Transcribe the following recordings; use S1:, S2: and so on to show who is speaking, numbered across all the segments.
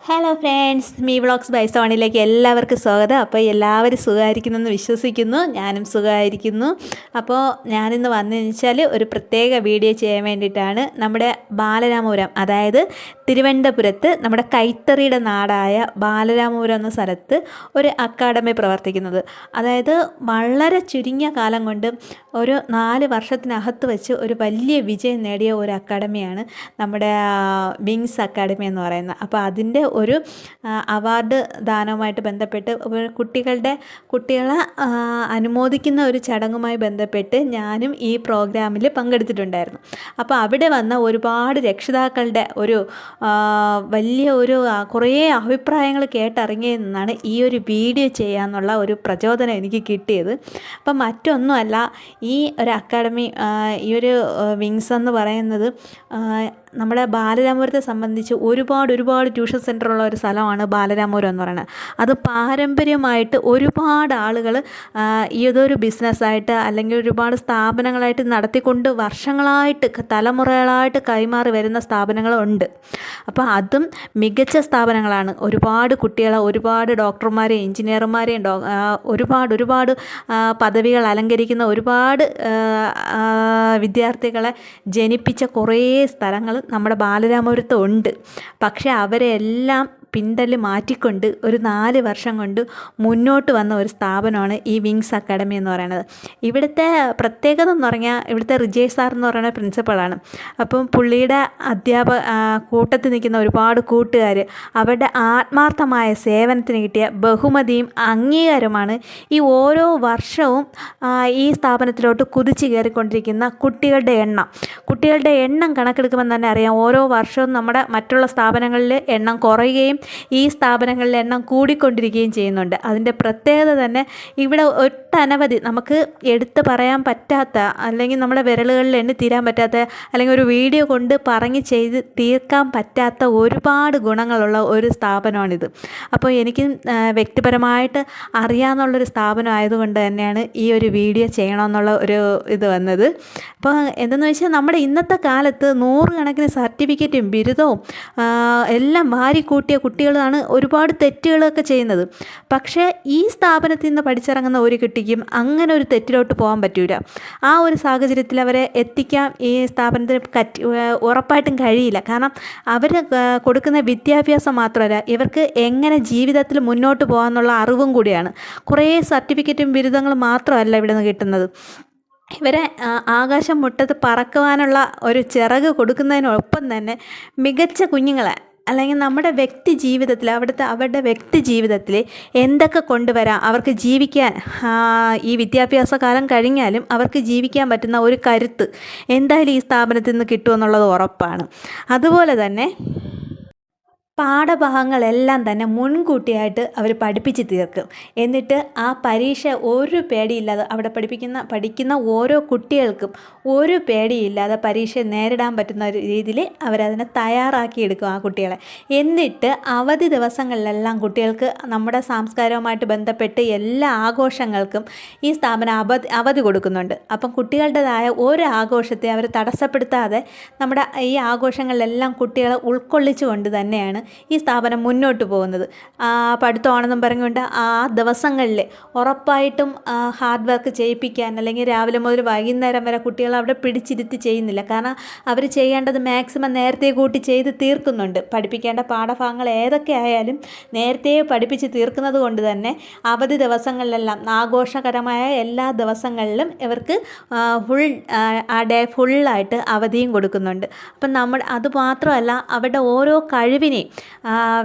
S1: Hello friends, me vlogs by സോണിലേക്ക് എല്ലാവർക്കും സ്വാഗതം. അപ്പോൾ എല്ലാവരും സുഖമായിരിക്കുന്നെന്ന് വിശ്വസിക്കുന്നു. ഞാനും സുഖമായിരിക്കുന്നു. അപ്പോൾ ഞാനിന്ന് വന്നതെന്ന് വെച്ചാൽ ഒരു പ്രത്യേക വീഡിയോ ചെയ്യാൻ വേണ്ടിയിട്ടാണ്. നമ്മുടെ ബാലരാമപുരം, അതായത് തിരുവനന്തപുരത്ത് നമ്മുടെ കൈത്തറിയുടെ നാടായ ബാലരാമപുരം എന്ന സ്ഥലത്ത് ഒരു അക്കാഡമി പ്രവർത്തിക്കുന്നത്. അതായത് വളരെ ചുരുങ്ങിയ കാലം കൊണ്ട് ഒരു 4 വർഷത്തിനകത്ത് വെച്ച് ഒരു വലിയ വിജയം നേടിയ ഒരു അക്കാഡമിയാണ് നമ്മുടെ വിങ്സ് അക്കാഡമി എന്ന് പറയുന്നത്. അപ്പോൾ അതിൻ്റെ ഒരു അവാർഡ് ദാനവുമായിട്ട് ബന്ധപ്പെട്ട് കുട്ടികളെ അനുമോദിക്കുന്ന ഒരു ചടങ്ങുമായി ബന്ധപ്പെട്ട് ഞാനും ഈ പ്രോഗ്രാമിൽ പങ്കെടുത്തിട്ടുണ്ടായിരുന്നു. അപ്പോൾ അവിടെ വന്ന ഒരുപാട് രക്ഷിതാക്കളുടെ ഒരു വലിയ ഒരു കുറേ അഭിപ്രായങ്ങൾ കേട്ടറിഞ്ഞതിൽ നിന്നാണ് ഈ ഒരു വീഡിയോ ചെയ്യാമെന്നുള്ള ഒരു പ്രചോദനം എനിക്ക് കിട്ടിയത്. അപ്പം മറ്റൊന്നുമല്ല, ഈ ഒരു അക്കാഡമി, ഈ ഒരു വിങ്സ് എന്ന് പറയുന്നത് നമ്മുടെ ബാലരാമപുരത്തെ സംബന്ധിച്ച് ഒരുപാട് ട്യൂഷൻ സെൻ്ററുള്ള ഒരു സ്ഥലമാണ് ബാലരാമപുരം എന്ന് പറയുന്നത്. അത് പാരമ്പര്യമായിട്ട് ഒരുപാട് ആളുകൾ ഇതൊരു ബിസിനസ്സായിട്ട് അല്ലെങ്കിൽ ഒരുപാട് സ്ഥാപനങ്ങളായിട്ട് നടത്തിക്കൊണ്ട് വർഷങ്ങളായിട്ട് തലമുറകളായിട്ട് കൈമാറി വരുന്ന സ്ഥാപനങ്ങളുണ്ട്. അപ്പോൾ അതും മികച്ച സ്ഥാപനങ്ങളാണ്. ഒരുപാട് കുട്ടികളെ, ഒരുപാട് ഡോക്ടർമാരെയും എഞ്ചിനീയർമാരെയും ഒരുപാട് പദവികൾ അലങ്കരിക്കുന്ന ഒരുപാട് വിദ്യാർത്ഥികളെ ജനിപ്പിച്ച കുറേ സ്ഥലങ്ങൾ നമ്മുടെ ബാലരാമപുരത്ത് ഉണ്ട്. പക്ഷേ അവരെല്ലാം പിന്തള്ളി മാറ്റിക്കൊണ്ട് ഒരു 4 വർഷം കൊണ്ട് മുന്നോട്ട് വന്ന ഒരു സ്ഥാപനമാണ് ഈ വിങ്സ് അക്കാഡമി എന്ന് പറയുന്നത്. ഇവിടുത്തെ പ്രത്യേകത എന്ന് പറഞ്ഞാൽ, ഇവിടുത്തെ റിജയ് സാർ എന്ന് പറയുന്ന പ്രിൻസിപ്പളാണ്. അപ്പം പുള്ളിയുടെ കൂട്ടത്തിൽ നിൽക്കുന്ന ഒരുപാട് കൂട്ടുകാർ അവരുടെ ആത്മാർത്ഥമായ സേവനത്തിന് കിട്ടിയ ബഹുമതിയും അംഗീകാരമാണ് ഈ ഓരോ വർഷവും ഈ സ്ഥാപനത്തിലോട്ട് കുതിച്ചു കയറിക്കൊണ്ടിരിക്കുന്ന കുട്ടികളുടെ എണ്ണം കണക്കെടുക്കുമ്പോൾ തന്നെ അറിയാം, ഓരോ വർഷവും നമ്മുടെ മറ്റുള്ള സ്ഥാപനങ്ങളിൽ എണ്ണം കുറയുകയും ഈ സ്ഥാപനങ്ങളിലെ എണ്ണം കൂടിക്കൊണ്ടിരിക്കുകയും ചെയ്യുന്നുണ്ട്. അതിൻ്റെ പ്രത്യേകത തന്നെ ഇവിടെ ഒട്ടനവധി നമുക്ക് എടുത്ത് പറയാൻ പറ്റാത്ത, അല്ലെങ്കിൽ നമ്മുടെ വിരലുകളിൽ എണ്ണി തീരാൻ പറ്റാത്ത, അല്ലെങ്കിൽ ഒരു വീഡിയോ കൊണ്ട് ചെയ്ത് തീർക്കാൻ പറ്റാത്ത ഒരുപാട് ഗുണങ്ങളുള്ള ഒരു സ്ഥാപനമാണിത്. അപ്പോൾ എനിക്ക് വ്യക്തിപരമായിട്ട് അറിയാമെന്നുള്ളൊരു സ്ഥാപനം ആയതുകൊണ്ട് തന്നെയാണ് ഈ ഒരു വീഡിയോ ചെയ്യണമെന്നുള്ള ഒരു ഇത് വന്നത്. അപ്പോൾ എന്തെന്ന് വെച്ചാൽ, നമ്മുടെ ഇന്നത്തെ കാലത്ത് 100 കണക്കിന് സർട്ടിഫിക്കറ്റും ബിരുദവും എല്ലാം വാരിക്കൂട്ടിയ കുട്ടികളാണ് ഒരുപാട് തെറ്റുകളൊക്കെ ചെയ്യുന്നത്. പക്ഷേ ഈ സ്ഥാപനത്തിൽ നിന്ന് പഠിച്ചിറങ്ങുന്ന ഒരു കുട്ടിക്കും അങ്ങനെ ഒരു തെറ്റിലോട്ട് പോകാൻ പറ്റില്ല. ആ ഒരു സാഹചര്യത്തിൽ അവരെ എത്തിക്കാൻ ഈ സ്ഥാപനത്തിന് ഉറപ്പായിട്ടും കഴിയില്ല. കാരണം അവർ കൊടുക്കുന്ന വിദ്യാഭ്യാസം മാത്രമല്ല, ഇവർക്ക് എങ്ങനെ ജീവിതത്തിൽ മുന്നോട്ട് പോകാമെന്നുള്ള അറിവും കൂടിയാണ്. കുറേ സർട്ടിഫിക്കറ്റും ബിരുദങ്ങളും മാത്രമല്ല ഇവിടെ നിന്ന് കിട്ടുന്നത്. ഇവരെ ആകാശം മുട്ടത്ത് പറക്കുവാനുള്ള ഒരു ചിറക് കൊടുക്കുന്നതിനൊപ്പം തന്നെ മികച്ച കുഞ്ഞുങ്ങളെ, അല്ലെങ്കിൽ നമ്മുടെ വ്യക്തി ജീവിതത്തിൽ അവരുടെ വ്യക്തി ജീവിതത്തിൽ എന്തൊക്കെ കൊണ്ടുവരാം, അവർക്ക് ജീവിക്കാൻ ഈ വിദ്യാഭ്യാസ കാലം കഴിഞ്ഞാലും അവർക്ക് ജീവിക്കാൻ പറ്റുന്ന ഒരു കരുത്ത് എന്തായാലും ഈ സ്ഥാപനത്തിൽ നിന്ന് കിട്ടുമെന്നുള്ളത് ഉറപ്പാണ്. അതുപോലെ തന്നെ പാഠഭാഗങ്ങളെല്ലാം തന്നെ മുൻകൂട്ടിയായിട്ട് അവർ പഠിപ്പിച്ച് തീർക്കും. എന്നിട്ട് ആ പരീക്ഷ ഒരു പേടിയില്ലാതെ അവിടെ പഠിക്കുന്ന ഓരോ കുട്ടികൾക്കും ഒരു പേടിയില്ലാതെ പരീക്ഷ നേരിടാൻ പറ്റുന്ന ഒരു രീതിയിൽ അവരതിനെ തയ്യാറാക്കിയെടുക്കും ആ കുട്ടികളെ. എന്നിട്ട് അവധി ദിവസങ്ങളിലെല്ലാം കുട്ടികൾക്ക് നമ്മുടെ സാംസ്കാരവുമായിട്ട് ബന്ധപ്പെട്ട് എല്ലാ ആഘോഷങ്ങൾക്കും ഈ സ്ഥാപനം അവധി കൊടുക്കുന്നുണ്ട്. അപ്പം കുട്ടികളുടേതായ ഒരു ആഘോഷത്തെ അവർ തടസ്സപ്പെടുത്താതെ നമ്മുടെ ഈ ആഘോഷങ്ങളിലെല്ലാം കുട്ടികളെ ഉൾക്കൊള്ളിച്ചുകൊണ്ട് തന്നെയാണ് ഈ സ്ഥാപനം മുന്നോട്ട് പോകുന്നത്. പഠിത്തമാണെന്നും പറഞ്ഞുകൊണ്ട് ആ ദിവസങ്ങളിൽ ഉറപ്പായിട്ടും ഹാർഡ് വർക്ക് ചെയ്യിപ്പിക്കാൻ, അല്ലെങ്കിൽ രാവിലെ മുതൽ വൈകുന്നേരം വരെ കുട്ടികളെ അവിടെ പിടിച്ചിരുത്തി ചെയ്യുന്നില്ല. കാരണം അവർ ചെയ്യേണ്ടത് മാക്സിമം നേരത്തെ കൂട്ടി ചെയ്ത് തീർക്കുന്നുണ്ട്. പഠിപ്പിക്കേണ്ട പാഠഭാഗങ്ങൾ ഏതൊക്കെ ആയാലും നേരത്തെ പഠിപ്പിച്ച് തീർക്കുന്നത് കൊണ്ട് തന്നെ അവധി ദിവസങ്ങളിലെല്ലാം, ആഘോഷകരമായ എല്ലാ ദിവസങ്ങളിലും ഇവർക്ക് ഫുള്ളായിട്ട് അവധിയും കൊടുക്കുന്നുണ്ട്. അപ്പം അതുമാത്രമല്ല, അവരുടെ ഓരോ കഴിവിനെയും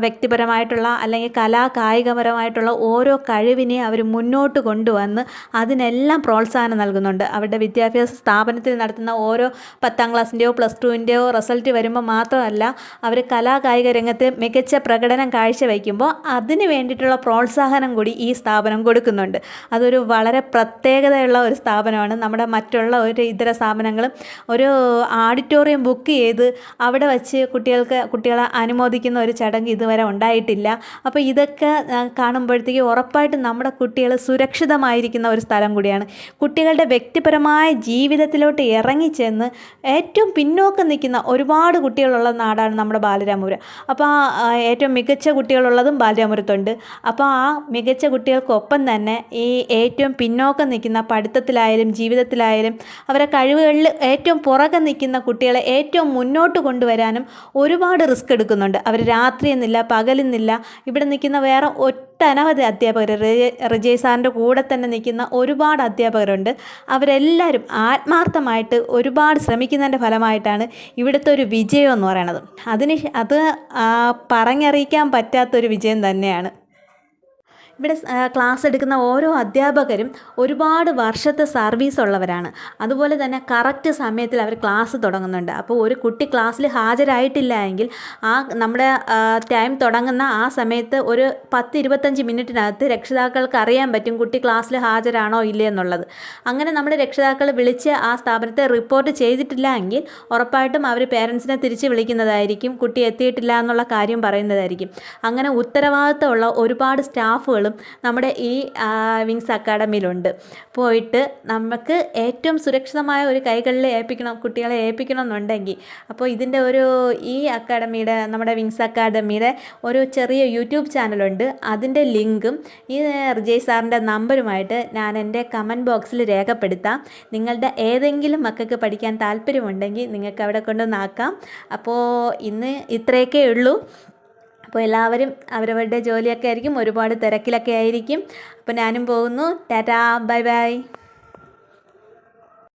S1: വ്യക്തിപരമായിട്ടുള്ള അല്ലെങ്കിൽ കായികപരമായിട്ടുള്ള ഓരോ കഴിവിനെയും അവർ മുന്നോട്ട് കൊണ്ടുവന്ന് അതിനെല്ലാം പ്രോത്സാഹനം നൽകുന്നുണ്ട്. അവരുടെ വിദ്യാഭ്യാസ സ്ഥാപനത്തിൽ നടത്തുന്ന ഓരോ 10ാം ക്ലാസ്സിൻ്റെയോ +2ൻ്റെയോ റിസൾട്ട് വരുമ്പോൾ മാത്രമല്ല, അവർ കായിക രംഗത്ത് മികച്ച പ്രകടനം കാഴ്ചവയ്ക്കുമ്പോൾ അതിന് വേണ്ടിയിട്ടുള്ള പ്രോത്സാഹനം കൂടി ഈ സ്ഥാപനം കൊടുക്കുന്നുണ്ട്. അതൊരു വളരെ പ്രത്യേകതയുള്ള ഒരു സ്ഥാപനമാണ്. നമ്മുടെ മറ്റുള്ള ഒരു ഇതര സ്ഥാപനങ്ങളും ഒരു ഓഡിറ്റോറിയം ബുക്ക് ചെയ്ത് അവിടെ വച്ച് കുട്ടികളെ അനുമോദിക്കുന്ന ഒരു ചടങ്ങ് ഇതുവരെ ഉണ്ടായിട്ടില്ല. അപ്പോൾ ഇതൊക്കെ കാണുമ്പോഴത്തേക്ക് ഉറപ്പായിട്ടും നമ്മുടെ കുട്ടികൾ സുരക്ഷിതമായിരിക്കുന്ന ഒരു സ്ഥലം കൂടിയാണ്. കുട്ടികളുടെ വ്യക്തിപരമായ ജീവിതത്തിലോട്ട് ഇറങ്ങിച്ചെന്ന് ഏറ്റവും പിന്നോക്കം നിൽക്കുന്ന ഒരുപാട് കുട്ടികളുള്ള നാടാണ് നമ്മുടെ ബാലരാമപുരം. അപ്പോൾ ഏറ്റവും മികച്ച കുട്ടികളുള്ളതും ബാലരാമപുരത്തുണ്ട്. അപ്പോൾ ആ മികച്ച കുട്ടികൾക്കൊപ്പം തന്നെ ഈ ഏറ്റവും പിന്നോക്കം നിൽക്കുന്ന പഠിത്തത്തിലായാലും ജീവിതത്തിലായാലും അവരെ കഴിവുകളിൽ ഏറ്റവും പുറകെ നിൽക്കുന്ന കുട്ടികളെ ഏറ്റവും മുന്നോട്ട് കൊണ്ടുവരാനും ഒരുപാട് റിസ്ക് എടുക്കുന്നുണ്ട്. അവർ രാത്രിയെന്നില്ല പകലെന്നില്ല ഇവിടെ നിൽക്കുന്ന വേറെ ഒട്ടനവധി അധ്യാപകർ, റിജയ് സാറിൻ്റെ കൂടെ തന്നെ നിൽക്കുന്ന ഒരുപാട് അധ്യാപകരുണ്ട്. അവരെല്ലാവരും ആത്മാർത്ഥമായിട്ട് ഒരുപാട് ശ്രമിക്കുന്നതിൻ്റെ ഫലമായിട്ടാണ് ഇവിടുത്തെ ഒരു വിജയം എന്ന് പറയുന്നത്. അത് പറഞ്ഞറിയിക്കാൻ പറ്റാത്തൊരു വിജയം തന്നെയാണ്. ഇവിടെ ക്ലാസ് എടുക്കുന്ന ഓരോ അധ്യാപകരും ഒരുപാട് വർഷത്തെ സർവീസ് ഉള്ളവരാണ്. അതുപോലെ തന്നെ കറക്റ്റ് സമയത്തിൽ അവർ ക്ലാസ് തുടങ്ങുന്നുണ്ട്. അപ്പോൾ ഒരു കുട്ടി ക്ലാസ്സിൽ ഹാജരായിട്ടില്ല എങ്കിൽ നമ്മുടെ ടൈം തുടങ്ങുന്ന ആ സമയത്ത് ഒരു 10-25 മിനിറ്റിനകത്ത് രക്ഷിതാക്കൾക്ക് അറിയാൻ പറ്റും കുട്ടി ക്ലാസ്സിൽ ഹാജരാണോ ഇല്ലേ എന്നുള്ളത്. അങ്ങനെ നമ്മുടെ രക്ഷിതാക്കൾ വിളിച്ച് ആ സ്ഥാപനത്തെ റിപ്പോർട്ട് ചെയ്തിട്ടില്ല എങ്കിൽ ഉറപ്പായിട്ടും അവർ പേരൻസിനെ തിരിച്ച് വിളിക്കുന്നതായിരിക്കും, കുട്ടി എത്തിയിട്ടില്ല എന്നുള്ള കാര്യം പറയുന്നതായിരിക്കും. അങ്ങനെ ഉത്തരവാദിത്തമുള്ള ഒരുപാട് സ്റ്റാഫുകളും നമ്മുടെ ഈ വിങ്സ് അക്കാഡമിയിലുണ്ട്. പോയിട്ട് നമുക്ക് ഏറ്റവും സുരക്ഷിതമായ ഒരു കൈകളിൽ കുട്ടികളെ ഏൽപ്പിക്കണം എന്നുണ്ടെങ്കിൽ അപ്പോൾ ഇതിൻ്റെ ഈ അക്കാഡമിയുടെ, നമ്മുടെ വിങ്സ് അക്കാഡമിയുടെ ഒരു ചെറിയ യൂട്യൂബ് ചാനലുണ്ട്. അതിൻ്റെ ലിങ്കും ഈ റിജയ് സാറിൻ്റെ നമ്പറുമായിട്ട് ഞാൻ എൻ്റെ കമൻറ്റ് ബോക്സിൽ രേഖപ്പെടുത്താം. നിങ്ങളുടെ ഏതെങ്കിലും മക്കൾക്ക് പഠിക്കാൻ താല്പര്യമുണ്ടെങ്കിൽ നിങ്ങൾക്ക് അവിടെ കൊണ്ടുവന്നാക്കാം. അപ്പോൾ ഇന്ന് ഇത്രയൊക്കെ ഉള്ളൂ. അപ്പോൾ എല്ലാവരും അവരവരുടെ ജോലിയൊക്കെ ആയിരിക്കും, ഒരുപാട് തിരക്കിലൊക്കെ ആയിരിക്കും. അപ്പോൾ ഞാനും പോകുന്നു. Tata, bye bye.